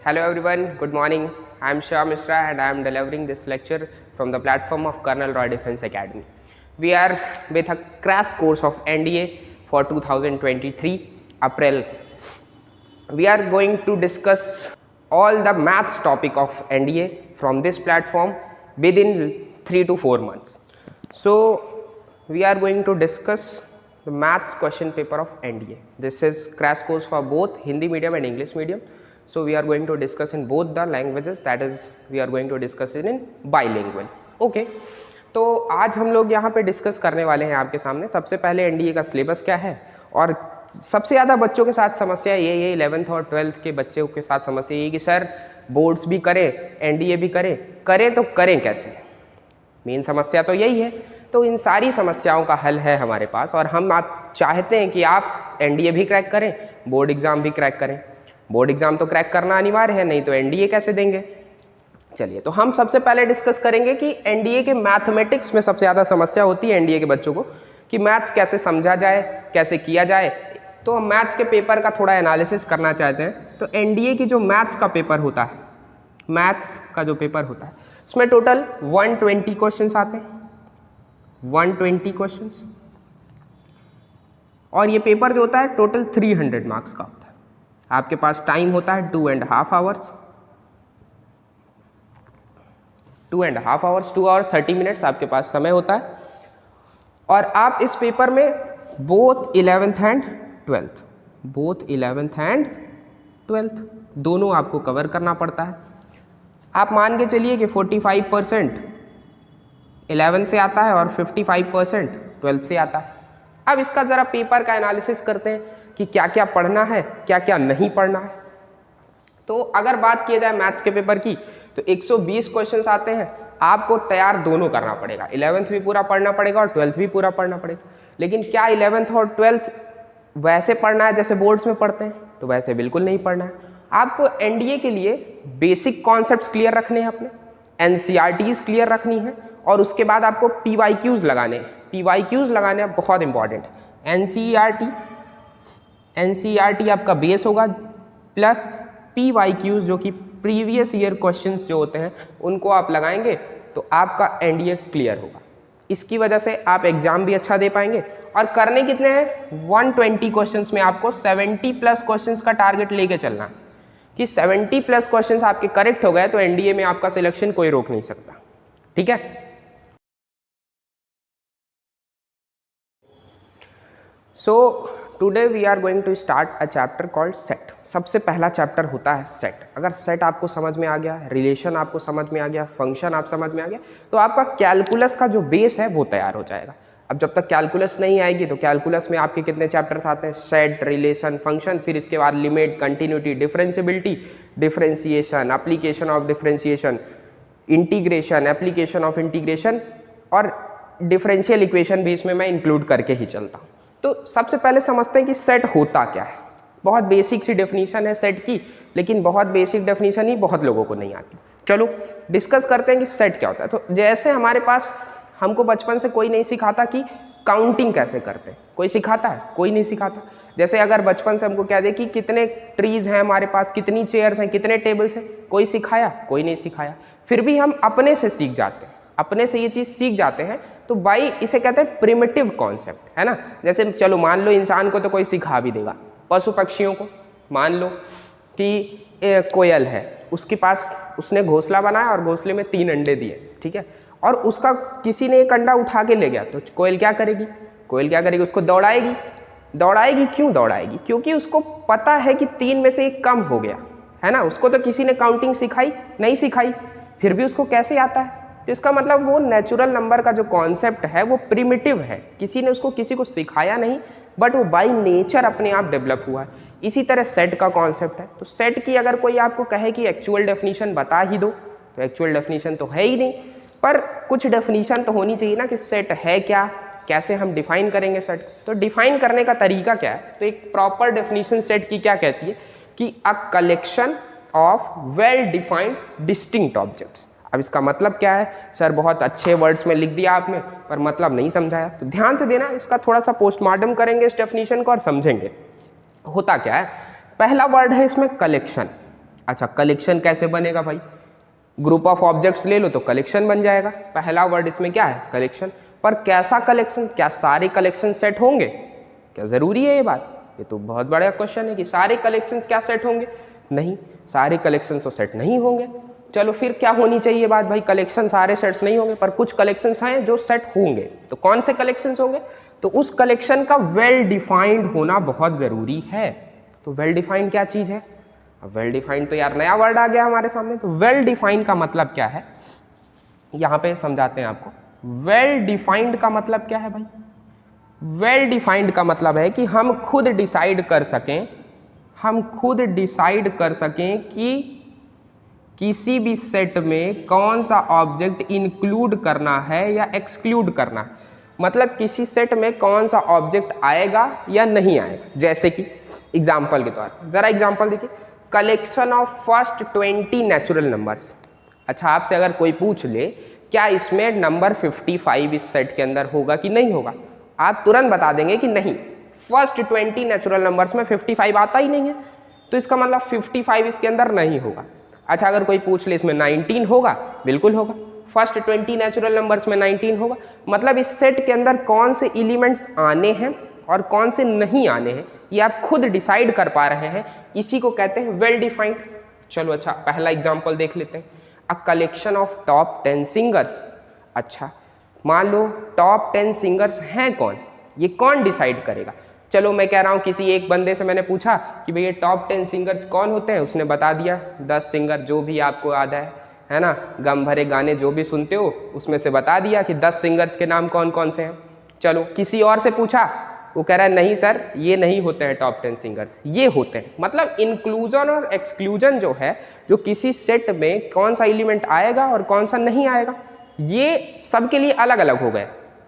Hello everyone, good morning. I am Shah Mishra and I am delivering this lecture from the platform of Colonel Roy Defence Academy. We are with a crash course of NDA for 2023 April. We are going to discuss all the maths topic of NDA from this platform within 3 to 4 months. So we are going to discuss the maths question paper of NDA. This is crash course for both Hindi medium and English medium. So we are going to discuss in both the languages, that is we are going to discuss it in bilingual. Okay. तो आज हम लोग यहाँ पे discuss करने वाले हैं आपके सामने सबसे पहले एनडीए का सिलेबस क्या है और सबसे ज़्यादा बच्चों के साथ समस्या ये 11th और 12th के बच्चों के साथ समस्या ये कि सर बोर्ड्स भी करें एनडीए भी करें तो करें कैसे। मेन समस्या तो यही है। तो इन सारी समस्याओं का हल है हमारे पास और हम आप चाहते हैं कि आप एनडीए भी क्रैक करें, बोर्ड एग्ज़ाम भी क्रैक करें। बोर्ड एग्ज़ाम तो क्रैक करना अनिवार्य है, नहीं तो एनडीए कैसे देंगे। चलिए, तो हम सबसे पहले डिस्कस करेंगे कि एनडीए के मैथमेटिक्स में सबसे ज़्यादा समस्या होती है एनडीए के बच्चों को कि मैथ्स कैसे समझा जाए, कैसे किया जाए। तो हम मैथ्स के पेपर का थोड़ा एनालिसिस करना चाहते हैं। तो एनडीए की जो मैथ्स का पेपर होता है, मैथ्स का जो पेपर होता है उसमें टोटल 120 क्वेश्चंस आते हैं, 120 क्वेश्चंस। और ये पेपर जो होता है टोटल 300 मार्क्स का होता है। आपके पास टाइम होता है 2.5 आवर्स, 2.5 आवर्स, 2 आवर्स 30 मिनट्स आपके पास समय होता है। और आप इस पेपर में both 11th and 12th, both 11th and 12th दोनों आपको कवर करना पड़ता है। आप मान के चलिए कि 45% 11th से आता है और 55% 12th से आता है। अब इसका ज़रा पेपर का एनालिसिस करते हैं कि क्या क्या पढ़ना है, क्या क्या नहीं पढ़ना है। तो अगर बात की जाए मैथ्स के पेपर की तो 120 क्वेश्चंस आते हैं। आपको तैयार दोनों करना पड़ेगा, 11th भी पूरा पढ़ना पड़ेगा और 12th भी पूरा पढ़ना पड़ेगा। लेकिन क्या 11th और 12th वैसे पढ़ना है जैसे बोर्ड्स में पढ़ते हैं? तो वैसे बिल्कुल नहीं पढ़ना है। आपको एनडीए के लिए बेसिक कॉन्सेप्ट्स क्लियर रखने हैं, अपने एनसीईआरटीज़ क्लियर रखनी है और उसके बाद आपको पीवाईक्यूज़ लगाने हैं। पीवाईक्यूज़ लगाने बहुत इंपॉर्टेंट है। एनसीईआरटी आपका बेस होगा प्लस पीवाईक्यूज़ जो कि प्रीवियस ईयर क्वेश्चंस जो होते हैं उनको आप लगाएंगे तो आपका एनडीए क्लियर होगा। इसकी वजह से आप एग्ज़ाम भी अच्छा दे पाएंगे। और करने कितने हैं? 120 क्वेश्चंस में आपको 70+ क्वेश्चंस का टारगेट लेके चलना है कि 70+ क्वेश्चंस आपके करेक्ट हो गए तो एनडीए में आपका सिलेक्शन कोई रोक नहीं सकता। ठीक है। So today we are going to start a chapter called set. सबसे पहला चैप्टर होता है सेट। अगर सेट आपको समझ में आ गया, रिलेशन आपको समझ में आ गया, फंक्शन आप समझ में आ गया तो आपका कैलकुलस का जो बेस है वो तैयार हो जाएगा। अब जब तक कैलकुलस नहीं आएगी तो कैलकुलस में आपके कितने चैप्टर्स आते हैं? सेट, रिलेशन, फंक्शन, फिर इसके बाद limit, continuity, differentiability, differentiation, application of differentiation, integration, application of integration और डिफरेंशियल इक्वेशन भी इसमें मैं इंक्लूड करके ही चलता हूँ। तो सबसे पहले समझते हैं कि सेट होता क्या है। बहुत बेसिक सी डेफिनेशन है सेट की, लेकिन बहुत बेसिक डेफिनेशन ही बहुत लोगों को नहीं आती। चलो डिस्कस करते हैं कि सेट क्या होता है। तो जैसे हमारे पास हमको बचपन से कोई नहीं सिखाता कि काउंटिंग कैसे करते हैं। कोई सिखाता है? कोई नहीं सिखाता। जैसे अगर बचपन से हमको कह दे कि कितने ट्रीज़ हैं हमारे पास, कितनी चेयर्स हैं, कितने टेबल्स हैं, कोई सिखाया? कोई नहीं सिखाया। फिर भी हम अपने से सीख जाते हैं, अपने से ये चीज़ सीख जाते हैं। तो बाई इसे कहते हैं प्रिमिटिव कॉन्सेप्ट, है ना। जैसे चलो मान लो इंसान को तो कोई सिखा भी देगा, पशु पक्षियों को मान लो कि कोयल है, उसके पास उसने घोंसला बनाया और घोंसले में 3 अंडे दिए, ठीक है। और उसका किसी ने एक अंडा उठा के ले गया तो कोयल क्या करेगी? कोयल क्या करेगी? उसको दौड़ाएगी। दौड़ाएगी क्यों दौड़ाएगी? क्योंकि उसको पता है कि 3 में से 1 कम हो गया, है ना। उसको तो किसी ने काउंटिंग सिखाई नहीं, सिखाई, फिर भी उसको कैसे आता है? तो इसका मतलब वो नेचुरल नंबर का जो कॉन्सेप्ट है वो प्रिमिटिव है। किसी ने उसको किसी को सिखाया नहीं, बट वो बाय नेचर अपने आप डेवलप हुआ है। इसी तरह सेट का कॉन्सेप्ट है। तो सेट की अगर कोई आपको कहे कि एक्चुअल डेफिनेशन बता ही दो, तो एक्चुअल डेफिनेशन तो है ही नहीं, पर कुछ डेफिनेशन तो होनी चाहिए ना कि सेट है क्या, कैसे हम डिफाइन करेंगे सेट। तो डिफाइन करने का तरीका क्या है? तो एक प्रॉपर डेफिनेशन सेट की क्या कहती है कि a collection of well defined distinct objects. अब इसका मतलब क्या है? सर बहुत अच्छे वर्ड्स में लिख दिया आपने पर मतलब नहीं समझाया। तो ध्यान से देना, इसका थोड़ा सा पोस्टमार्टम करेंगे इस डेफिनेशन को और समझेंगे होता क्या है। पहला वर्ड है इसमें कलेक्शन। अच्छा, कलेक्शन कैसे बनेगा भाई? ग्रुप ऑफ ऑब्जेक्ट्स ले लो तो कलेक्शन बन जाएगा। पहला वर्ड इसमें क्या है? कलेक्शन। पर कैसा कलेक्शन? क्या सारे कलेक्शन सेट होंगे? क्या ज़रूरी है ये बात? ये तो बहुत बड़ा क्वेश्चन है कि सारे कलेक्शंस क्या सेट होंगे? नहीं, सारे कलेक्शंस तो सेट नहीं होंगे। चलो फिर क्या होनी चाहिए बात भाई? कलेक्शन सारे सेट्स नहीं होंगे, पर कुछ कलेक्शंस हैं जो सेट होंगे। तो कौन से कलेक्शंस होंगे? तो उस कलेक्शन का वेल डिफाइंड होना बहुत ज़रूरी है। तो वेल डिफाइंड क्या चीज़ है? अब वेल डिफाइंड तो यार नया वर्ड आ गया हमारे सामने। तो वेल डिफाइंड का मतलब क्या है, यहाँ पे समझाते हैं आपको। वेल डिफाइंड का मतलब क्या है भाई? वेल डिफाइंड का मतलब है कि हम खुद डिसाइड कर सकें, हम खुद डिसाइड कर सकें कि किसी भी सेट में कौन सा ऑब्जेक्ट इंक्लूड करना है या एक्सक्लूड करना है। मतलब किसी सेट में कौन सा ऑब्जेक्ट आएगा या नहीं आएगा। जैसे कि एग्जाम्पल के तौर पर, ज़रा एग्जाम्पल देखिए, collection of first 20 natural numbers. अच्छा, आपसे अगर कोई पूछ ले क्या इसमें नंबर 55 इस सेट के अंदर होगा कि नहीं होगा, आप तुरंत बता देंगे कि नहीं, फर्स्ट 20 नेचुरल नंबर्स में 55 आता ही नहीं है, तो इसका मतलब 55 इसके अंदर नहीं होगा। अच्छा, अगर कोई पूछ ले इसमें 19 होगा, बिल्कुल होगा। फर्स्ट 20 नेचुरल नंबर्स में 19 होगा। मतलब इस सेट के अंदर कौन से एलिमेंट्स आने हैं और कौन से नहीं आने हैं, ये आप खुद डिसाइड कर पा रहे हैं, इसी को कहते हैं वेल डिफाइंड। चलो अच्छा, पहला एग्जांपल देख लेते हैं। A collection of top 10 singers. अच्छा, मान लो टॉप 10 सिंगर्स हैं कौन, ये कौन डिसाइड करेगा? चलो मैं कह रहा हूँ, किसी एक बंदे से मैंने पूछा कि भैया टॉप 10 सिंगर्स कौन होते हैं, उसने बता दिया 10 सिंगर जो भी आपको याद है ना, गम भरे गाने जो भी सुनते हो उसमें से बता दिया कि 10 सिंगर्स के नाम कौन कौन से हैं। चलो किसी और से पूछा, वो कह रहा है नहीं सर ये नहीं होते हैं टॉप 10 सिंगर्स, ये होते हैं। मतलब इंक्लूजन और एक्सक्लूजन जो है, जो किसी सेट में कौन सा एलिमेंट आएगा और कौन सा नहीं आएगा, ये सबके लिए अलग अलग हो गए।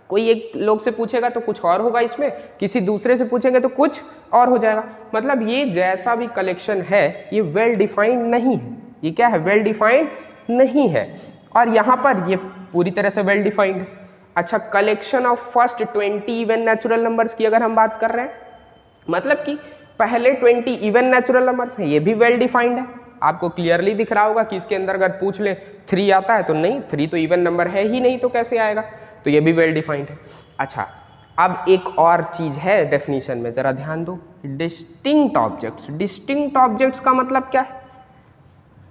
कोई एक लोग से पूछेगा तो कुछ और होगा इसमें, किसी दूसरे से पूछेंगे तो कुछ और हो जाएगा। मतलब ये जैसा भी कलेक्शन है ये वेल डिफाइंड नहीं है। ये क्या है? वेल डिफाइंड नहीं है। और यहाँ पर ये पूरी तरह से वेल डिफाइंड है। अच्छा, collection of first 20 even natural numbers की अगर हम बात कर रहे हैं, मतलब कि पहले 20 इवन नेचुरल नंबर्स हैं, ये भी वेल डिफाइंड है। आपको क्लियरली दिख रहा होगा कि इसके अंदर अगर पूछ ले 3 आता है तो नहीं, 3 तो इवन नंबर है ही नहीं, तो कैसे आएगा? तो ये भी वेल डिफाइंड है। अच्छा, अब एक और चीज़ है डेफिनेशन में, ज़रा ध्यान दो। Distinct objects. डिस्टिंक्ट ऑब्जेक्ट्स का मतलब क्या है?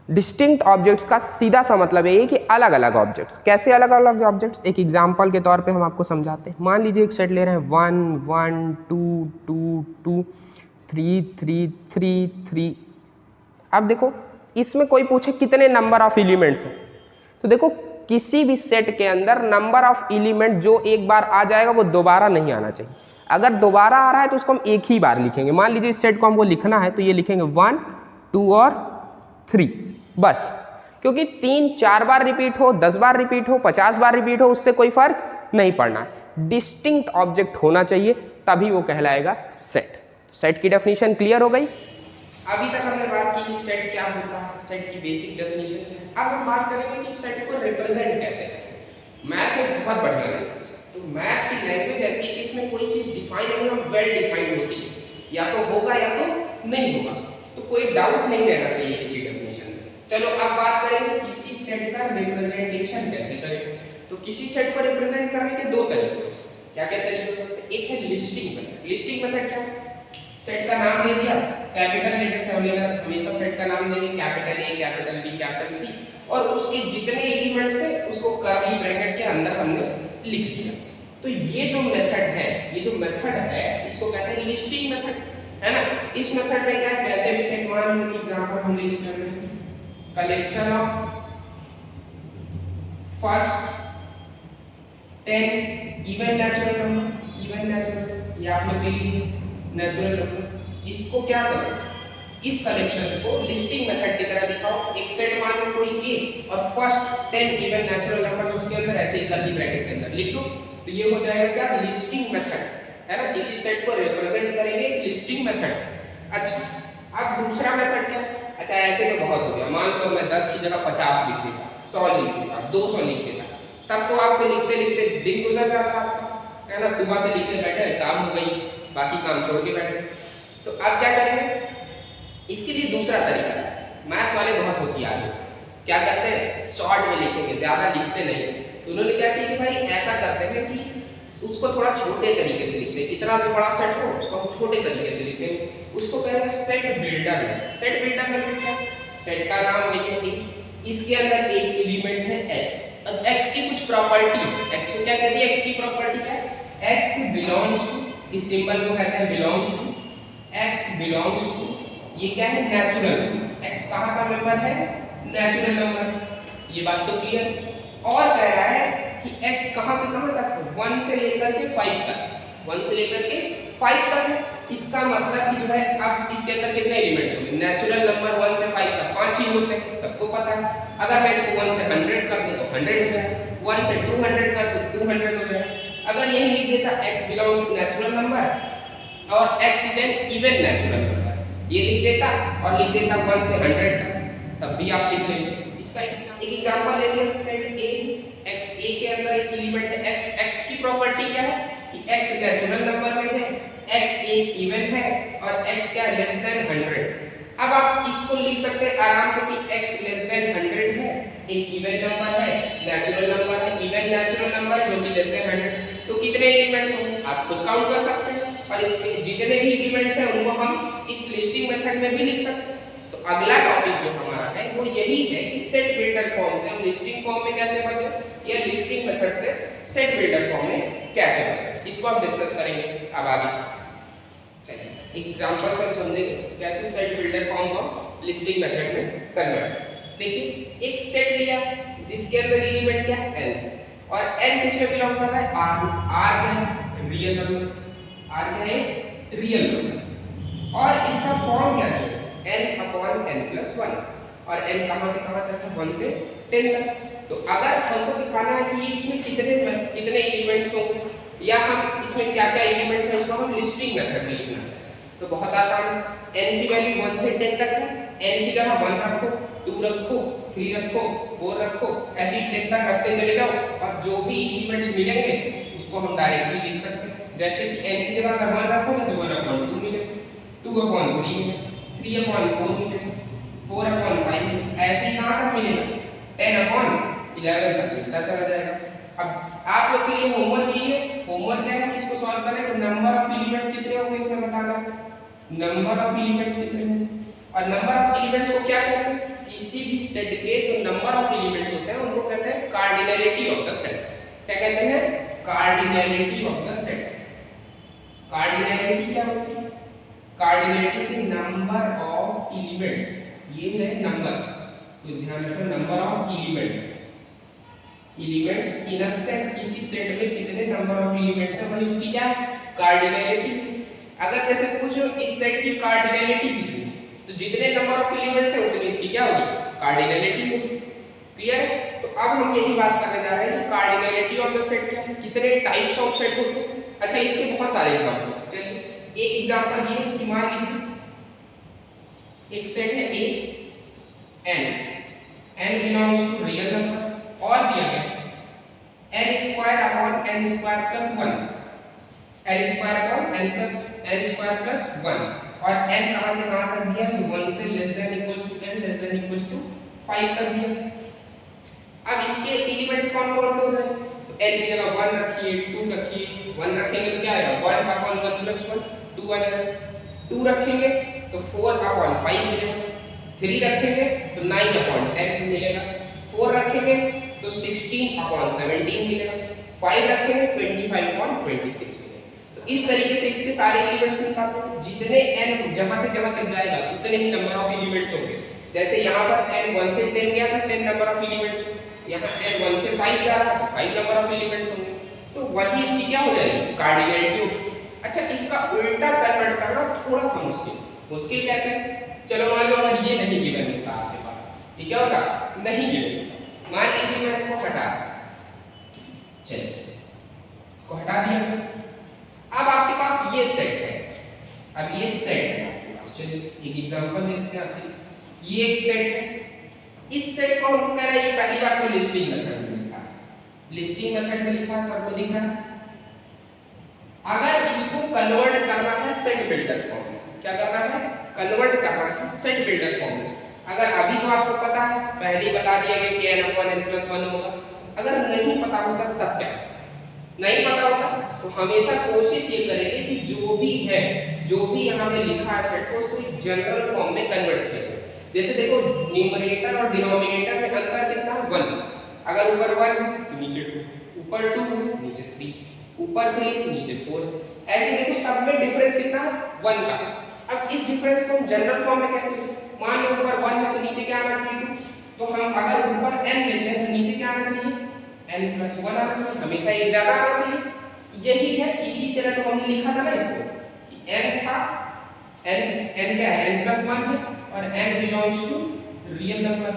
डिस्टिंक्ट ऑब्जेक्ट्स का सीधा सा मतलब ये है कि अलग अलग ऑब्जेक्ट्स। कैसे अलग अलग ऑब्जेक्ट्स? एक एग्जांपल के तौर पे हम आपको समझाते हैं। मान लीजिए एक सेट ले रहे हैं 1 1 2 2 2 3 3 3 3। अब देखो इसमें कोई पूछे कितने नंबर ऑफ एलिमेंट्स हैं, तो देखो किसी भी सेट के अंदर नंबर ऑफ एलिमेंट जो एक बार आ जाएगा वो दोबारा नहीं आना चाहिए। अगर दोबारा आ रहा है तो उसको हम एक ही बार लिखेंगे। मान लीजिए इस सेट को हमको लिखना है तो ये लिखेंगे 1 2 और 3 बस। क्योंकि 3 4 बार रिपीट हो, 10 बार रिपीट हो, 50 बार रिपीट हो, उससे कोई फर्क नहीं पड़ना है। डिस्टिंक्ट ऑब्जेक्ट होना चाहिए, तभी वो कहलाएगा सेट। सेट की डेफिनेशन क्लियर हो गई। अभी तक हमने बात की कि सेट क्या होता है, सेट की बेसिक डेफिनेशन क्या है। अब हम बात करेंगे कि सेट को रिप्रेजेंट कैसे करें। मैथ एक बहुत बढ़िया लैंग्वेज है, तो मैथ की लैंग्वेज ऐसी है कि इसमें कोई चीज़ डिफाइन एकदम वेल डिफाइंड होती है, या तो होगा या तो नहीं होगा, तो कोई डाउट नहीं रहना चाहिए किसी डेफिनेशन में। चलो अब बात करेंगे किसी सेट का रिप्रेजेंटेशन कैसे करें। तो किसी सेट को रिप्रेजेंट करने के दो तरीके हो सकते हैं। क्या क्या तरीके हो सकते हैं? एक है लिस्टिंग मेथड। लिस्टिंग मेथड क्या है? सेट का नाम दे दिया, कैपिटल लेटर से हमेशा सेट का नाम देंगे, capital A capital B capital C, और उसके जितने एलिमेंट्स थे उसको कर्ली ब्रैकेट के अंदर हमने लिख दिया। तो ये जो मेथड है, ये जो मेथड है इसको कहते हैं लिस्टिंग मेथड, है ना। इस मेथड में क्या है, कैसे भी सेट मान लो कि एग्जांपल हम लेके चल रहे हैं collection of first 10 even natural numbers. Even natural ये आप लोग के लिए नेचुरल नंबर्स, इसको क्या करो, इस कलेक्शन को लिस्टिंग मेथड की तरह दिखाओ। एक सेट मान लो कोई ए और फर्स्ट 10 इवन नेचुरल नंबर्स उसके अंदर ऐसे ही कर्ली ब्रैकेट के अंदर लिख दो, तो ये हो जाएगा क्या, लिस्टिंग मेथड, है ना। किसी सेट को रिप्रेजेंट करेंगे एक लिस्टिंग मेथड। अच्छा, अब दूसरा मेथड क्या है? अच्छा, ऐसे तो बहुत हो गया, मान लो मैं 10 की जगह 50 लिख देता, 100 लिख देता, 200 लिख देता, तब तो आपको लिखते लिखते दिन गुजर जाता आपका, है ना। सुबह से लिखने बैठे, शाम हो गई, बाकी काम छोड़ के बैठे। तो अब क्या करेंगे, इसके लिए दूसरा तरीका है, मैथ्स वाले बहुत होशियार हैं, क्या करते हैं शॉर्ट में लिखेंगे, ज़्यादा लिखते नहीं। तो उन्होंने क्या किया कि भाई ऐसा करते हैं कि उसको थोड़ा छोटे तरीके से लिखते हैं, कितना भी बड़ा सेट हो उसको हम छोटे तरीके से लिखते हैं, उसको कहेंगे सेट बिल्डर में। सेट बिल्डर में क्या, सेट का नाम वही है, इसके अंदर एक एलिमेंट है x, अब x की कुछ प्रॉपर्टी, x को क्या कहती है, x की प्रॉपर्टी क्या है, x बिलोंग्स टू, इस सिंबल को कहते हैं belongs to, x belongs to, ये क्या है नेचुरल, x कहाँ का नंबर है, नेचुरल नंबर, ये बात तो क्लियर। और कह रहा है कि x कहाँ से कहाँ तक, 1 से लेकर के 5 तक, 1 से लेकर के 5 तक है। इसका मतलब कि जो है अब इसके अंदर कितने एलिमेंट्स होंगे, नेचुरल नंबर 1 से 5 तक 5 ही होते हैं, सबको पता है। अगर मैं इसको 1 से 100 कर दूं तो 100 हो जाए, 1 से 200 कर दूं 200 हो जाए। अगर यही लिख देता x belongs to natural number और x is an even natural number, ये लिख देता और लिख देता 1 से 100 तक, तब भी आप लिख लेंगे। इसका एक एग्जांपल ले लिया, सेट a, x a के अंदर एक एलिमेंट है x, x की प्रॉपर्टी क्या है कि x नेचुरल नंबर में है, x एक इवन है और x क्या लेस देन 100। अब आप इसको लिख सकते हैं आराम से कि x लेस देन 100 है, एक इवन नंबर है, नेचुरल नंबर है, इवन नेचुरल नंबर है जो कि लेस देन 100। तो कितने एलिमेंट्स होंगे आप खुद काउंट कर सकते हैं, और इसके जितने भी एलिमेंट्स हैं उनको हम इस लिस्टिंग मेथड में भी लिख सकते हैं। तो अगला टॉपिक जो हमारा है वो यही है कि सेट बिल्डर फॉर्म से हम लिस्टिंग फॉर्म में कैसे बदलें या लिस्टिंग मेथड से सेट बिल्डर फॉर्म में कैसे बदलें, इसको हम डिस्कस करेंगे अब आगे। चलिए एग्जांपल से हम समझेंगे कैसे सेट बिल्डर फॉर्म को लिस्टिंग मेथड में कन्वर्ट। देखिए एक सेट लिया जिसके अंदर एलिमेंट क्या है n, और n किसमें बिलोंग कर रहा है, r क्या है रियल नंबर, r क्या है रियल नंबर, और इसका फॉर्म क्या है n/n+1, और n कहां से कहां तक है, 1 से 10 तक। तो अगर हमको दिखाना है कि इसमें कितने एलिमेंट्स होंगे या हम इसमें क्या क्या एलिमेंट्स हैं उसको हम लिस्टिंग मेथड में लिखना चाहते हैं, तो बहुत आसान, n की वैल्यू 1 से 10 तक है, n की जगह 1 रखो, 2 रखो, 3 रखो, 4 रखो, ऐसे 10 तक रखते चले जाओ और जो भी एलिमेंट्स मिलेंगे उसको हम डायरेक्टली लिख सकते हैं। जैसे कि n की जगह अगर 1 रखोगे तो 1/2 मिलेगा, 2/3 मिलेगा, 3/4 मिलेगा, 4/5 मिलेगा, ऐसे ही कहाँ तक मिलेगा 10/11 तक मिलता चला जाएगा। अब आप लोग के लिए होमवर्क ये है, होमवर्क क्या है कि इसको सॉल्व करें तो नंबर ऑफ एलिमेंट्स कितने होंगे इसमें बताना है, नंबर ऑफ एलिमेंट्स कितने होंगे, और नंबर ऑफ एलिमेंट्स को क्या कहते हैं, किसी भी सेट के जो नंबर ऑफ एलिमेंट्स होते हैं उनको कहते हैं कार्डिनैलिटी ऑफ द सेट। क्या कहते हैं, cardinality of the set. Cardinality क्या होती है, cardinality is number of elements, ये है नंबर, इसको ध्यान रखना, number of elements, elements in a set, किसी सेट में कितने नंबर ऑफ एलिमेंट्स हैं वही उसकी क्या है कार्डिनैलिटी। अगर जैसे पूछो इस सेट की कार्डिनैलिटी कितनी, तो जितने नंबर ऑफ एलिमेंट्स हैं उतनी इसकी क्या होगी कार्डिनैलिटी होगी। क्लियर है, तो अब हम यही बात करने जा रहे हैं कि कार्डिनैलिटी ऑफ द सेट क्या है, कितने टाइप्स ऑफ सेट होते हैं। अच्छा इसके बहुत सारे एग्जांपल, चलिए एक एग्जांपल ये कि मान लीजिए एक सेट है A, n belongs to real number और दिया गया n² upon n² plus 1, n² upon n² plus 1, और n कहां से कहां तक दिया है, 1 से less than equals to n less than equals to 5 तक दिया। अब इसके एलिमेंट्स कौन कौन से होते हैं, तो n की जगह 1 रखिए, 2 रखिए, 1 रखेंगे तो क्या आएगा 1 अपॉन 1 प्लस 1 2 आ जाएगा, 2 रखेंगे तो 4 अपॉन 5 मिलेगा, 3 रखेंगे तो 9 अपॉन 10 मिलेगा, 4 रखेंगे तो 16 अपॉन 17 मिलेगा, 5 रखेंगे 25 अपॉन 26 मिलेगा। तो इस तरीके से इसके सारे एलिमेंट्स निकालते हैं, जितने n जहां से जहां तक जाएगा उतने ही नंबर ऑफ एलिमेंट्स होंगे। जैसे यहाँ पर n 1 से 10 गया था 10 नंबर ऑफ एलिमेंट्स, यहाँ n 1 से 5 जा रहा तो 5 नंबर ऑफ एलिमेंट्स होंगे, तो वही इसकी क्या हो जाएगी कार्डिनैलिटी होगी। अच्छा इसका उल्टा कन्वर्ट करना थोड़ा सा मुश्किल कैसे, चलो मान लो अगर ये नहीं गिवन होता आपके पास, ये क्या होगा नहीं गिवन, मान लीजिए मैं इसको हटा, चलिए इसको हटा दिया, अब आपके पास ये सेट है, अब ये सेट है आपके पास, चलिए एक एग्जांपल लेते हैं आपके, ये एक सेट है, इस सेट को हमको कह रहा है, ये पहली बात तो लिस्टिंग मेथड में लिखा है, लिस्टिंग मेथड में लिखा है, सबको दिख रहा है। अगर इसको कन्वर्ट करना है सेट बिल्डर फॉर्म में, क्या करना है कन्वर्ट करना है सेट बिल्डर फॉर्म में। अगर अभी तो आपको पता है, पहले ही बता दिया गया कि n/n+1 होगा। अगर नहीं पता होता तब क्या, नहीं पता होता तो हमेशा कोशिश ये करेंगे कि जो भी है, जो भी यहाँ पे लिखा है सेट को, उसको एक जनरल फॉर्म में कन्वर्ट किया जाए। जैसे देखो न्यूमरेटर और डिनोमिनेटर में अंतर कितना है, 1। अगर ऊपर 1 है तो नीचे 2, ऊपर 2 है नीचे 3, ऊपर 3 नीचे 4। ऐसे देखो सब में डिफरेंस कितना है, 1 का। अब इस डिफरेंस को हम जनरल फॉर्म में कैसे लें, मान लो ऊपर 1 है तो नीचे क्या आना चाहिए 2, तो हम अगर ऊपर n लेते हैं तो नीचे क्या आना चाहिए, n+1 आना चाहिए, हमेशा एक ज्यादा आना चाहिए। यही है, इसी तरह तो हमने लिखा था ना इसको कि n था, n क्या है, n+1 है और n belongs to real number,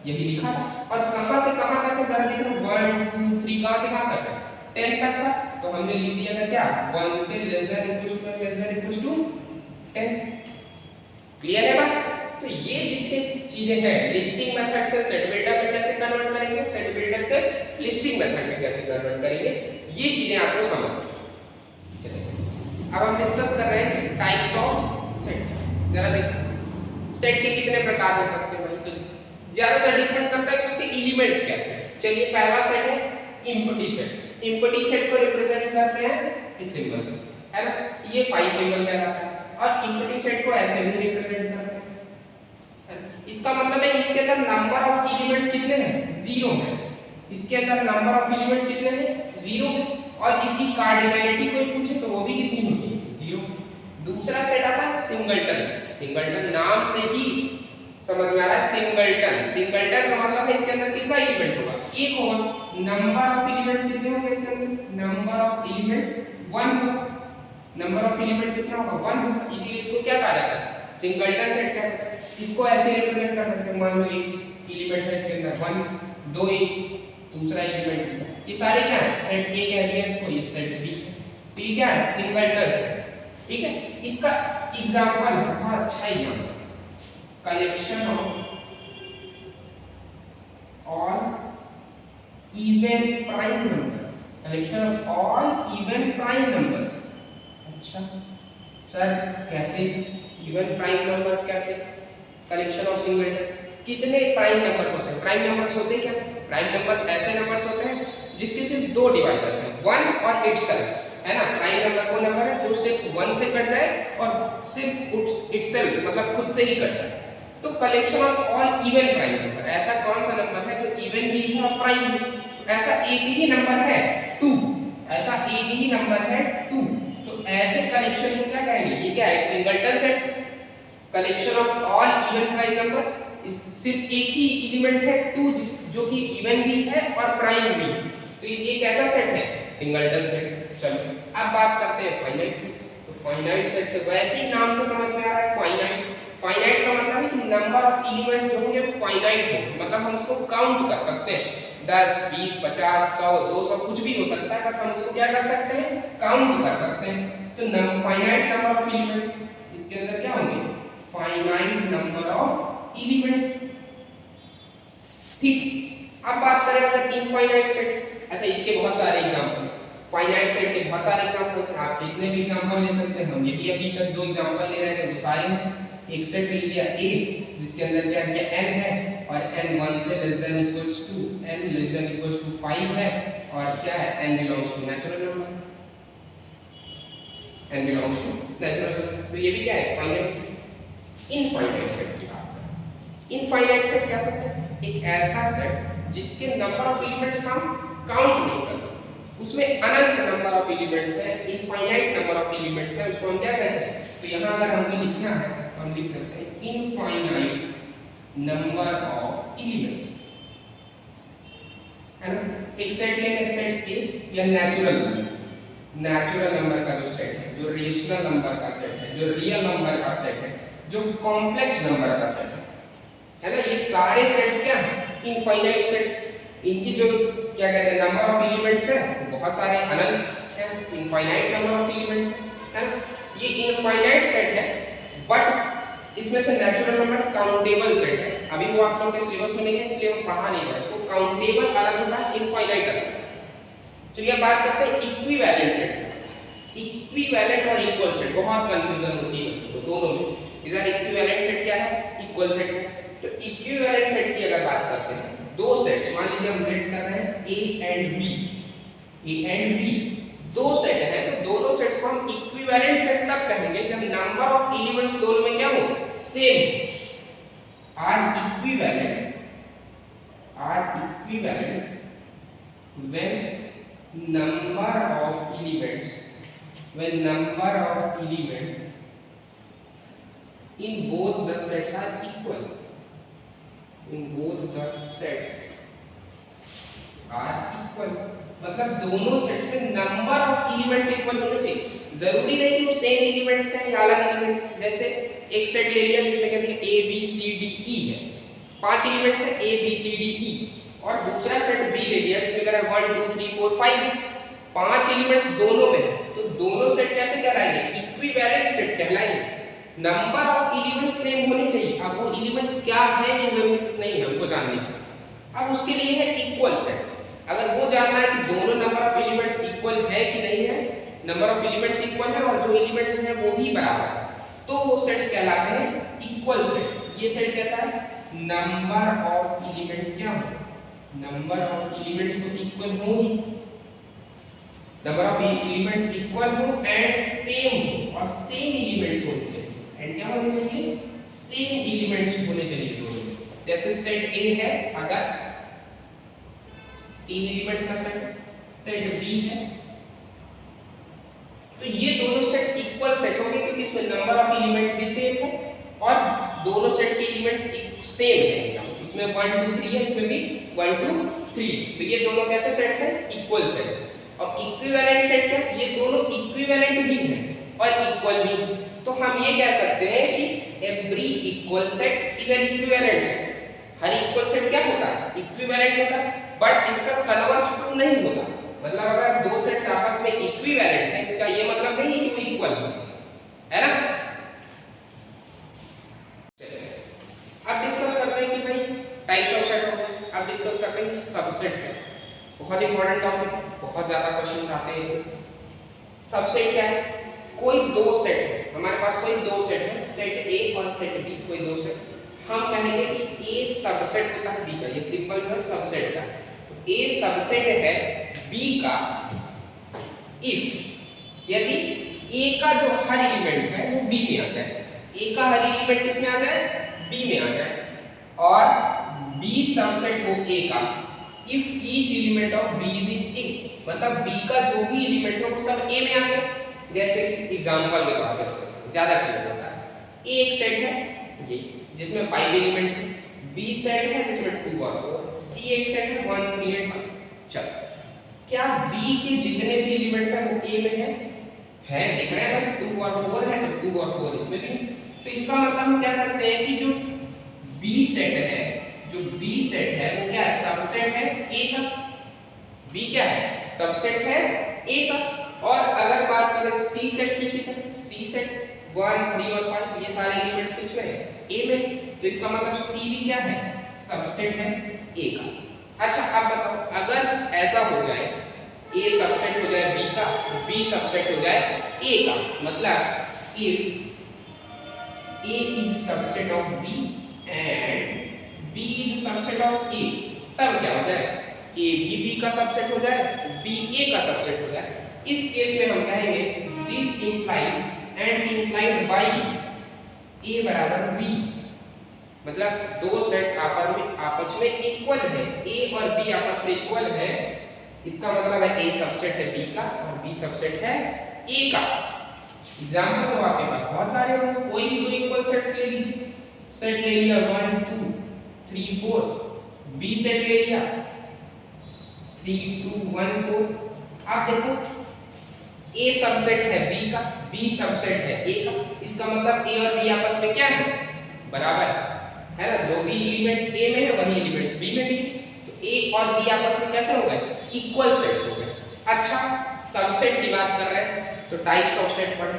यही लिखा था। और कहां से कहां तक है जरा देखो, 1 2 3 कहां से कहां तक है, 10 तक था, तो हमने लिख दिया था क्या, 1 से less than equal to 10। Clear है बात। तो ये जितनी चीजें हैं, लिस्टिंग मेथड से सेट बिल्डर में कैसे कन्वर्ट करेंगे, सेट बिल्डर से लिस्टिंग मेथड में कैसे कन्वर्ट करेंगे, ये चीजें आपको समझ चलेंगे। अब हम डिस्कस कर रहे हैं कि टाइप्स ऑफ सेट। जरा देखिए सेट के कितने प्रकार हो सकते हैं भाई, तो ज्यादातर डिपेंड करता है कि उसके एलिमेंट्स कैसे हैं। चलिए पहला सेट है एम्प्टी सेट। एम्प्टी सेट को रिप्रेजेंट करते हैं इस सिंबल से, है ना, ये 5 सिंबल कहलाता है। और एम्प्टी सेट को ऐसे भी रिप्रेजेंट करते हैं। इसका मतलब है कि इसके अंदर नंबर ऑफ एलिमेंट्स कितने हैं, 0 है। इसके अंदर नंबर ऑफ एलिमेंट्स कितने हैं, 0 है। और इसकी कार्डिनैलिटी कोई पूछे तो वो भी कितनी होगी, 0। दूसरा सेट आता है सिंगलटन सेट। सिंगलटन नाम से ही समझ में आ रहा है, सिंगलटन। सिंगलटन का मतलब है इसके अंदर कितना एलिमेंट होगा, 1 होगा। नंबर ऑफ एलिमेंट्स कितने होंगे इसके अंदर, नंबर ऑफ एलिमेंट्स 1 होगा। नंबर ऑफ एलिमेंट कितना होगा, 1 होगा। इसीलिए इसको क्या कहा जाता है, सिंगलटन सेट कहते हैं। इसको ऐसे रिप्रेजेंट कर सकते हैं, मान लो एक एलिमेंट है इसके अंदर 1, 2 दूसरा एलिमेंट, ये सारे क्या है, सेट ए कह दिया इसको, ये सेट बी। तो ये क्या है, सिंगलटन सेट, ठीक है। इसका एग्जांपल है, बहुत अच्छा example, collection of all even prime numbers. Collection of all even prime numbers. अच्छा सर कैसे इवन प्राइम नंबर्स, कैसे कलेक्शन ऑफ सिंगलटन, कितने प्राइम नंबर्स होते हैं, प्राइम नंबर्स होते हैं क्या, प्राइम नंबर्स ऐसे नंबर्स होते हैं जिसके सिर्फ 2 डिवाइजर्स हैं, 1 और इटसेल्फ, है ना। प्राइम नंबर वो नंबर है जो सिर्फ 1 से कट जाए और सिर्फ इटसेल्फ मतलब खुद से ही कट जाए। तो collection of all even prime number, ऐसा कौन सा नंबर है जो इवन भी है और प्राइम भी। तो ऐसा एक ही नंबर है 2, ऐसा एक ही नंबर है 2। तो ऐसे कलेक्शन को क्या कहेंगे, ये क्या है, singleton set. Collection of all even prime numbers, सिर्फ एक ही एलिमेंट है 2 जो कि इवन भी है और प्राइम भी। तो ये कैसा सेट है, सिंगलटन सेट। चलो अब बात करते हैं फाइनाइट सेट। तो फाइनाइट सेट से वैसे ही नाम से समझ में आ रहा है, फाइनाइट। फाइनाइट का मतलब है कि नंबर ऑफ एलिमेंट्स जो होंगे वो फाइनाइट हो, मतलब हम उसको काउंट कर सकते हैं, 10 20 50 100 200 कुछ भी हो सकता है, बट हम उसको क्या कर सकते हैं, काउंट कर सकते हैं। तो फाइनाइट नंबर ऑफ एलिमेंट्स, इसके अंदर क्या होंगे, फाइनाइट नंबर ऑफ एलिमेंट्स, ठीक। अब बात करें अगर इनफाइनाइट सेट। अच्छा इसके बहुत सारे एग्जांपल, फाइनाइट सेट के बहुत सारे एग्जांपल्स हैं, आप कितने भी एग्जांपल ले सकते हैं। हम यही अभी तक जो एग्जांपल ले रहे थे वो सारे हैं। एक सेट ले लिया A जिसके अंदर क्या दिया, n है और n 1 से less than equals to n less than equals to 5 है, और क्या है, n belongs to natural number, n belongs to natural number. तो ये भी क्या है, फाइनाइट सेट। इनफाइनाइट सेट की बात करें, इनफाइनाइट सेट कैसा सेट, एक ऐसा सेट जिसके नंबर ऑफ एलिमेंट्स हम काउंट नहीं कर सकते, उसमें अनंत नंबर ऑफ एलिमेंट्स है, इनफाइनाइट नंबर ऑफ एलिमेंट्स है, उसको हम क्या कहते हैं। तो यहाँ अगर हमको लिखना है तो हम लिख सकते हैं इनफाइनाइट नंबर ऑफ एलिमेंट्स, है ना। एक सेट लेंगे, सेट ए या नेचुरल नंबर का जो सेट है, जो रेशनल नंबर का सेट है, जो रियल नंबर का सेट है, जो कॉम्प्लेक्स नंबर का सेट है ना। ये सारे सेट्स क्या हैं, इनफाइनाइट सेट्स। इनकी जो क्या कहते हैं, नंबर ऑफ एलिमेंट्स है बहुत सारे, अनंत है, इनफाइनाइट नंबर ऑफ एलिमेंट्स है ना। ये इनफाइनाइट सेट है, बट इसमें से नेचुरल नंबर काउंटेबल सेट है। अभी वो आप लोगों के सिलेबस में नहीं है इसलिए हम पढ़ा नहीं रहे, तो काउंटेबल अलग होता है, इनफाइनाइट अलग। चलिए अब बात करते हैं इक्विवेलेंट सेट। इक्विवेलेंट और इक्वल सेट बहुत कंफ्यूजन होती है तो दोनों में। इधर इक्विवेलेंट सेट क्या है, इक्वल सेट है। तो इक्विवेलेंट सेट की अगर बात करते हैं, दो सेट्स मान लीजिए हम रेड कर रहे हैं ए एंड बी, दो सेट है, तो दोनों सेट्स को हम इक्विवेलेंट सेट तब कहेंगे जब नंबर ऑफ एलिमेंट्स दोनों में क्या हो, same. Are equivalent when number of elements in both the sets are equal, मतलब दोनों सेट्स में नंबर ऑफ एलिमेंट्स इक्वल होने चाहिए। जरूरी नहीं कि वो सेम एलिमेंट्स हैं या अलग एलिमेंट्स हैं। जैसे एक सेट ले लिया जिसमें कहते हैं A B C D E है, 5 एलिमेंट्स हैं A B C D E, और दूसरा सेट बी ले लिया जिसमें कह रहा है 1 2 3 4 5, 5 एलिमेंट्स दोनों में है, तो दोनों सेट कैसे कहलाएंगे, इक्विवेलेंट सेट कहलाएंगे। नंबर ऑफ एलिमेंट्स सेम होने चाहिए। अब वो एलिमेंट्स क्या है ये जरूरत नहीं है हमको जानने की, अब उसके लिए है इक्वल सेट्स। अगर वो जानना है कि दोनों नंबर ऑफ एलिमेंट्स इक्वल है कि नहीं है, नंबर ऑफ एलिमेंट्स इक्वल है और जो एलिमेंट्स हैं वो भी बराबर है, तो वो सेट्स कहलाते हैं इक्वल सेट। ये सेट कैसा है, नंबर ऑफ एलिमेंट्स क्या हो, नंबर ऑफ एलिमेंट्स तो इक्वल हो ही, नंबर ऑफ एलिमेंट्स इक्वल हो एंड सेम हो, और सेम एलिमेंट्स होने चाहिए। एंड क्या होने चाहिए, सेम एलिमेंट्स होने चाहिए दोनों में। जैसे सेट ए है, अगर 3 एलिमेंट्स का सेट बी है, तो ये दोनों सेट इक्वल सेट होंगे क्योंकि इसमें नंबर ऑफ एलिमेंट्स भी सेम है और दोनों सेट के एलिमेंट्स सेम है। इसमें 1 2 3 है, इसमें भी 1 2 3, तो ये दोनों कैसे सेट्स हैं, इक्वल सेट्स। और इक्विवेलेंट सेट क्या, ये दोनों इक्विवेलेंट भी हैं और इक्वल भी। तो हम ये कह सकते हैं कि every equal set is an equivalent set. Her equal set क्या होता है, इक्विवेलेंट होता है, बट इसका कन्वर्स ट्रू नहीं होता। मतलब अगर दो सेट्स आपस में इक्विवेलेंट है, इसका ये मतलब नहीं कि वो इक्वल है ना। अब डिस्कस करते हैं कि भाई टाइप्स ऑफ सेट हो गए, अब डिस्कस करते हैं कि सबसेट है। बहुत इंपॉर्टेंट टॉपिक है, बहुत ज्यादा क्वेश्चंस आते हैं इसमें से। सबसेट क्या है, कोई दो सेट है, हमारे पास कोई दो सेट है, सेट ए और सेट बी, कोई दो सेट, हम कहेंगे कि ए सबसेट होता है बी का। ये सिंपल जो है सबसेट का, तो ए सबसेट है बी का इफ यदि ए का जो हर एलिमेंट है वो बी में आ जाए, ए का हर एलिमेंट किसमें आ जाए, बी में आ जाए, और बी सबसेट हो ए का if each element of B is in A, मतलब बी का जो भी एलिमेंट है वो सब ए में आ गया। जैसे एग्जांपल के तौर पर ज्यादा क्लियर होता है, ए एक सेट है ये जिसमें 5 एलिमेंट्स हैं, बी सेट है जिसमें 2 और 4, सी एक सेट है 1 3 8 5। चलो, क्या बी के जितने भी एलिमेंट्स हैं वो ए में है दिख रहे हैं भाई, 2 और 4 है तो 2 और 4 इसमें भी। तो इसका मतलब हम कह सकते हैं कि जो बी सेट है, जो बी सेट है वो क्या है, सबसेट है ए का। बी क्या है, सबसेट है ए का। और अगर बात करें सी सेट की, सी सेट 1 3 और 5 ये सारे एलिमेंट्स किसमें है, ए में, तो इसका मतलब सी भी क्या है, सबसेट है ए का। अच्छा अब बताओ, अगर ऐसा हो जाए ए सबसेट हो जाए बी का, बी सबसेट हो जाए ए का, मतलब if A is subset of B and B is subset of A, तब क्या हो जाए, ए भी बी का सबसेट हो जाए, बी ए का सबसेट हो जाए। इस केस में हम कहेंगे this implies and implied by A बराबर बी, मतलब दो सेट्स आपस में इक्वल है, ए और बी आपस में इक्वल है, इसका मतलब है ए सबसेट है बी का और बी सबसेट है ए का। एग्जांपल तो आपके पास बहुत सारे होंगे, कोई भी दो इक्वल सेट्स ले लीजिए, सेट ले लिया 1 2 3 4, बी सेट ले लिया 3 2 1 4। आप देखो ए सबसेट है बी का, बी सबसेट है ए का, इसका मतलब ए और बी आपस में क्या है, बराबर है ना। जो भी एलिमेंट्स ए में है वही एलिमेंट्स बी में भी, तो ए और बी आपस में कैसे हो गए, इक्वल सेट्स हो गए। अच्छा, सबसेट की बात कर रहे हैं तो टाइप्स ऑफ सेट पढ़े।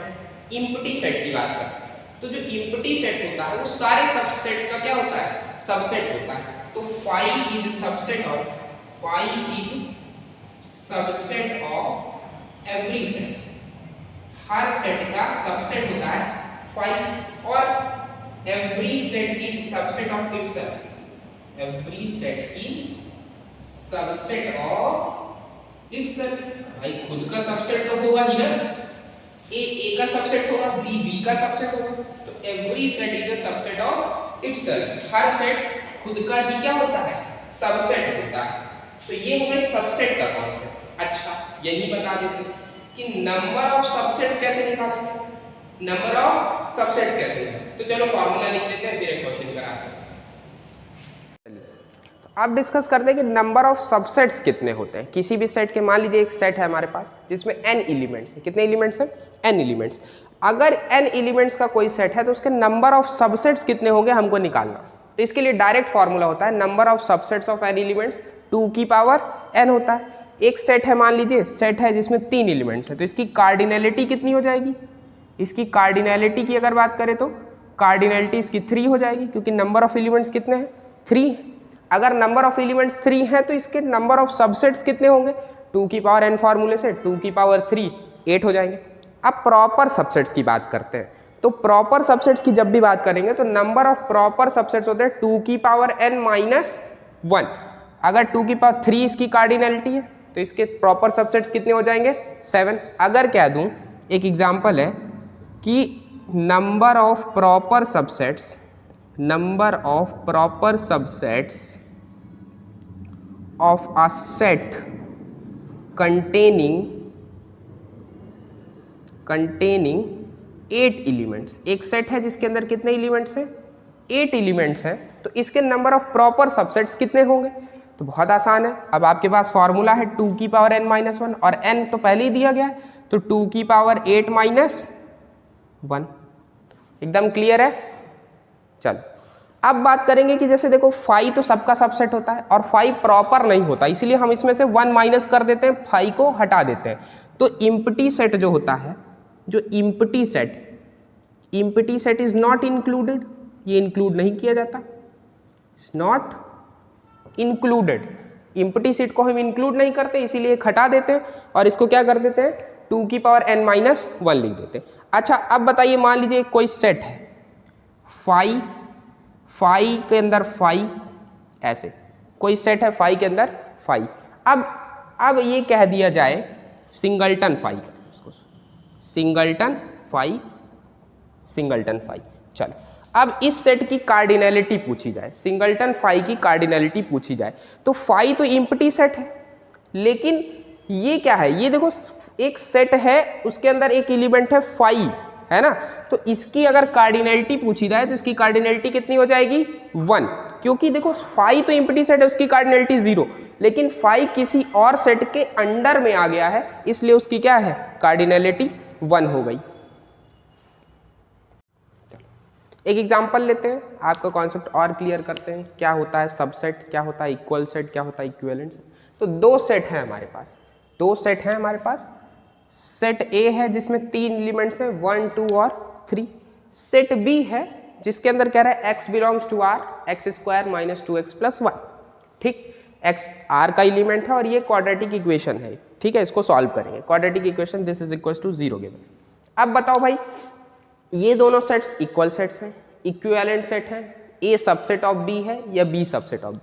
इम्पटी सेट की बात करते हैं तो जो इम्पटी सेट होता है वो सारे सबसेट्स का क्या होता है, सबसेट होता है। तो five is subset of every set, her set का सबसेट होता है 5। और every set is subset of itself, every set is subset of itself. भाई खुद का सबसेट तो होगा ही ना, ए का सबसेट होगा, बी का सबसेट होगा, तो every set is a subset of itself. Her set खुद का ही क्या होता है, सबसेट होता है। तो ये हो गया सबसेट का कॉन्सेप्ट। अच्छा यही बता देते कि नंबर ऑफ सबसेट्स कैसे निकालेंगे, नंबर ऑफ सबसेट्स कैसे निकालेंगे। तो चलो फॉर्मूला लिख लेते हैं, फिर एक क्वेश्चन कराते हैं। आप डिस्कस करते हैं कि नंबर ऑफ सबसेट्स कितने होते हैं किसी भी सेट के। मान लीजिए एक सेट है हमारे पास जिसमें n एलिमेंट्स है। कितने एलिमेंट्स हैं, n एलिमेंट्स। अगर n एलिमेंट्स का कोई सेट है तो उसके नंबर ऑफ सबसेट्स कितने होंगे हमको निकालना। तो इसके लिए डायरेक्ट फॉर्मूला होता है number of subsets of n elements 2 की पावर n होता है। एक सेट है, मान लीजिए सेट है जिसमें 3 एलिमेंट्स है, तो इसकी कार्डिनैलिटी कितनी हो जाएगी, इसकी कार्डिनैलिटी की अगर बात करें तो कार्डिनैलिटी इसकी 3 हो जाएगी, क्योंकि नंबर ऑफ एलिमेंट्स कितने हैं, 3। अगर नंबर ऑफ एलिमेंट्स 3 हैं तो इसके नंबर ऑफ सबसेट्स कितने होंगे, 2 की पावर n फॉर्मूले से 2 की पावर 3 8 हो जाएंगे। अब प्रॉपर सबसेट्स की बात करते हैं। तो प्रॉपर सबसेट्स की जब भी बात करेंगे तो नंबर ऑफ प्रॉपर सबसेट्स होते हैं 2 की पावर n माइनस 1। अगर 2 की पावर 3 इसकी कार्डिनैलिटी है तो इसके प्रॉपर सबसेट्स कितने हो जाएंगे, 7। अगर कह दूं, एक एग्जांपल है कि number of proper subsets, number of proper subsets of a set containing 8 elements. एक सेट है जिसके अंदर कितने एलिमेंट्स हैं, 8 एलिमेंट्स हैं, तो इसके नंबर ऑफ प्रॉपर सबसेट्स कितने होंगे। तो बहुत आसान है, अब आपके पास फॉर्मूला है 2 की पावर n माइनस 1 और n तो पहले ही दिया गया है, तो 2 की पावर 8 माइनस 1। एकदम क्लियर है। चलो अब बात करेंगे कि जैसे देखो 5 तो सबका सबसेट होता है और 5 प्रॉपर नहीं होता, इसीलिए हम इसमें से 1 माइनस कर देते हैं, 5 को हटा देते हैं। तो इम्प्टी सेट जो होता है, जो empty set is not included, ये इंक्लूड नहीं किया जाता, नॉट इंक्लूडेड। इम्प्टी सेट को हम इंक्लूड नहीं करते, इसीलिए हटा देते हैं और इसको क्या कर देते हैं 2 की पावर n माइनस 1 लिख देते हैं। अच्छा अब बताइए, मान लीजिए कोई सेट है 5 के अंदर 5, ऐसे कोई सेट है 5 के अंदर 5। अब ये कह दिया जाए सिंगलटन 5, इसको सिंगलटन 5। चलो अब इस सेट की कार्डिनैलिटी पूछी जाए, सिंगलटन 5 की कार्डिनैलिटी पूछी जाए, तो 5 तो इम्प्टी सेट है, लेकिन ये क्या है, ये देखो एक सेट है उसके अंदर एक एलिमेंट है 5, है ना। तो इसकी अगर कार्डिनैलिटी पूछी जाए तो इसकी कार्डिनैलिटी कितनी हो जाएगी 1, क्योंकि देखो 5 तो इम्प्टी सेट है, उसकी कार्डिनैलिटी 0, लेकिन 5 किसी और सेट के अंडर में आ गया है, इसलिए उसकी क्या है कार्डिनैलिटी 1 हो गई। एक एग्जांपल लेते हैं, आपका कॉन्सेप्ट और क्लियर करते हैं, क्या होता है सबसेट, क्या होता है इक्वल सेट, क्या होता है इक्विवेलेंट सेट। तो 2 सेट हैं हमारे पास, 2 सेट हैं हमारे पास। सेट ए है जिसमें 3 एलिमेंट्स हैं 1 2 और 3। सेट बी है जिसके अंदर कह रहा है x belongs to r x² minus 2x plus 1। ठीक, x r का एलिमेंट है और ये क्वाड्रेटिक इक्वेशन है। ठीक है, इसको सॉल्व करेंगे, quadratic equation this is equal to 0 गिवन। अब बताओ भाई, ये दोनों सेट्स इक्वल सेट्स हैं, इक्विवेलेंट सेट हैं, ए सबसेट ऑफ बी है या बी सबसेट ऑफ बी।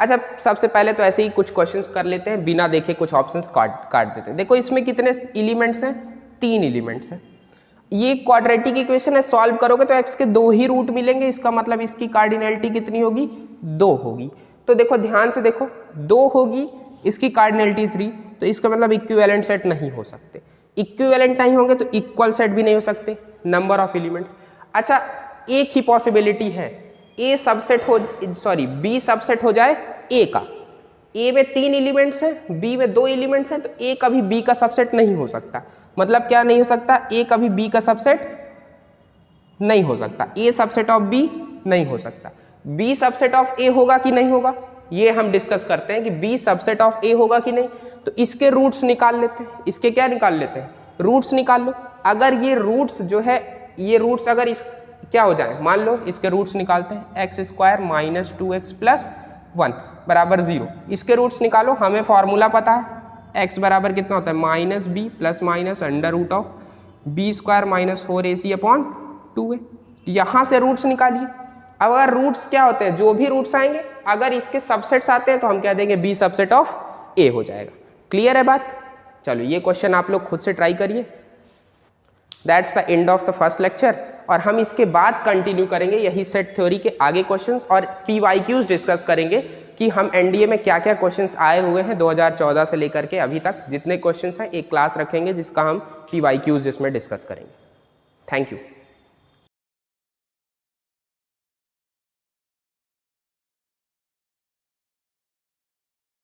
अच्छा सबसे पहले तो ऐसे ही कुछ क्वेश्चंस कर लेते हैं, बिना देखे कुछ ऑप्शंस काट देते हैं। देखो इसमें कितने एलिमेंट्स हैं, 3 एलिमेंट्स हैं। ये क्वाड्रेटिक इक्वेशन है, सॉल्व करोगे तो x के 2 ही रूट मिलेंगे, इसका मतलब इसकी कार्डिनैलिटी कितनी होगी 2 होगी। तो देखो ध्यान से देखो 2 होगी, इसकी कार्डिनैलिटी 3, तो इसका मतलब इक्विवेलेंट सेट नहीं हो सकते। इक्विवेलेंट नहीं होंगे तो इक्वल सेट भी नहीं हो सकते, नंबर ऑफ एलिमेंट्स। अच्छा एक ही पॉसिबिलिटी है, ए सबसेट हो सॉरी बी सबसेट हो जाए ए का। ए में 3 एलिमेंट्स हैं, बी में 2 एलिमेंट्स हैं, तो ए कभी बी का सबसेट नहीं हो सकता। मतलब क्या नहीं हो सकता, ए कभी बी का सबसेट नहीं हो सकता, ए सबसेट ऑफ बी नहीं हो सकता। बी सबसेट ऑफ ए होगा कि नहीं होगा, ये हम डिस्कस करते हैं कि बी सबसेट ऑफ ए होगा कि नहीं। तो इसके रूट्स निकाल लेते हैं, इसके क्या निकाल लेते हैं, रूट्स निकाल लो। अगर ये रूट्स जो है, ये रूट्स अगर इस क्या हो जाए, मान लो इसके रूट्स निकालते हैं, x² माइनस 2x प्लस 1 बराबर 0। इसके रूट्स निकालो, हमें फॉर्मूला पता है, x बराबर कितना होता है -b plus minus under root of b² minus 4ac upon 2a। यहाँ से रूट्स निकालिए। अब अगर रूट्स क्या होते हैं, जो भी रूट्स आएंगे अगर इसके सबसेट्स आते हैं तो हम कह देंगे बी सबसेट ऑफ ए हो जाएगा। क्लियर है बात? चलो ये क्वेश्चन आप लोग खुद से ट्राई करिए। That's the end of the first lecture, और हम इसके बाद कंटिन्यू करेंगे यही सेट थ्योरी के आगे क्वेश्चंस और PYQs डिस्कस करेंगे कि हम एनडीए में क्या क्या क्वेश्चंस आए हुए हैं 2014 से लेकर के अभी तक जितने क्वेश्चंस हैं, एक क्लास रखेंगे जिसका हम PYQs जिसमें डिस्कस करेंगे। Thank you.